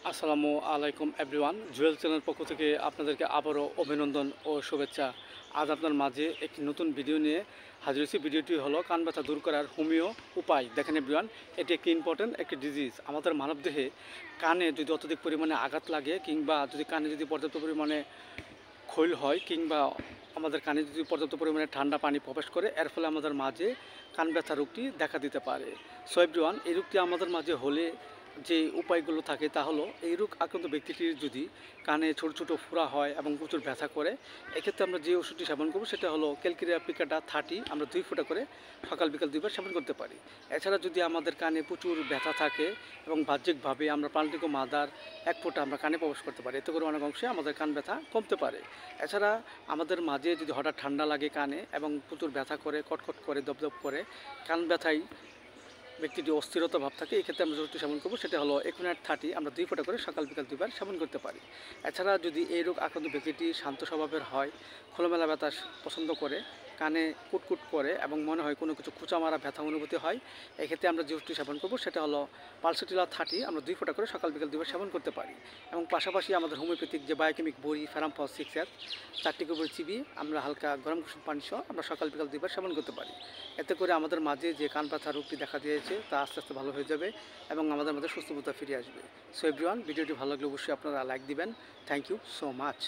আসসালামু আলাইকুম everyone, Jewel channel পক্ষ থেকে আপনাদেরকে আবারও অভিনন্দন ও শুভেচ্ছা। আজ আপনার মাঝে একটি নতুন ভিডিও নিয়ে হাজির হয়েছি। ভিডিওটি হলো কান ব্যথা দূর করার হোমিও উপায়। দেখেন এভরিওয়ান, এটি একটি ইম্পর্টেন্ট একটি ডিজিজ। আমাদের মানবদেহে কানে যদি অত্যধিক পরিমাণে আঘাত লাগে কিংবা যদি কানে যদি পর্যাপ্ত পরিমাণে ক্ষৈল হয় কিংবা আমাদের কানে যদি পর্যাপ্ত পরিমাণে ঠান্ডা পানি প্রবেশ করে, এর ফলে আমাদের মাঝে কান ব্যথা রোগটি দেখা দিতে পারে। সো এভরিওয়ান, এই রোগটি আমাদের মাঝে হলে যে উপায়গুলো থাকে তা হলো, এই রোগ আক্রান্ত ব্যক্তিটির যদি কানে ছোট ছোট ফোড়া হয় এবং প্রচুর ব্যথা করে, এক্ষেত্রে আমরা যে ওষুধটি সেবন করব সেটা হলো ক্যালকেরিয়া পিকাটা 30। আমরা 2 ফোঁটা করে সকাল বিকাল 2বার সেবন করতে পারি। এছাড়া যদি আমাদের কানে প্রচুর ব্যথা থাকে এবং বাহ্যিকভাবে আমরা প্লান্টিকো মাদার 1 ফোঁটা আমরা কানে প্রবেশ করতে পারি, এতে করে অনেক অংশে আমাদের কান ব্যথা কমতে পারে। এছাড়া আমাদের মাঝে যদি হঠাৎ ঠান্ডা লাগে কানে এবং প্রচুর ব্যথা করে, কটকট করে, দপদপ করে, কান ব্যথায় ব্যক্তিটি অস্থিরতা ভাব থাকে, এই ক্ষেত্রে আমরা যে ওষুধটি সেবন করবো সেটা হলো একুইনাইট 30। আমরা 2 ফোঁটা করে সকাল বিকাল 2বার সেবন করতে পারি। এছাড়া যদি এই রোগ আক্রান্ত ব্যক্তিটি শান্ত স্বভাবের হয়, খোলামেলা বাতাস পছন্দ করে, কানে কুটকুট করে এবং মনে হয় কোনো কিছু খোঁচা মারা ব্যথা অনুভূতি হয়, এক্ষেত্রে আমরা যে ওষুধটি সেবন করবো সেটা হলো পালসেটিলা 30। আমরা 2 ফোঁটা করে সকাল বিকাল 2বার সেবন করতে পারি। এবং পাশাপাশি আমাদের হোমিওপ্যাথিক যে বায়োকেমিক বড়ি ফেরামফস 6 4টি করে চিবিয়ে আমরা হালকা গরম কুসুম পানি সহ আমরা সকাল বিকাল 2বার সেবন করতে পারি। এতে করে আমাদের মাঝে যে কান ব্যথা রোগটি দেখা দিয়েছে তা আস্তে আস্তে ভালো হয়ে যাবে এবং আমাদের মধ্যে সুস্থতা ফিরে আসবে। সো এভরিওয়ান, ভিডিওটি ভালো লাগলে অবশ্যই আপনারা লাইক দিবেন। Thank you so much.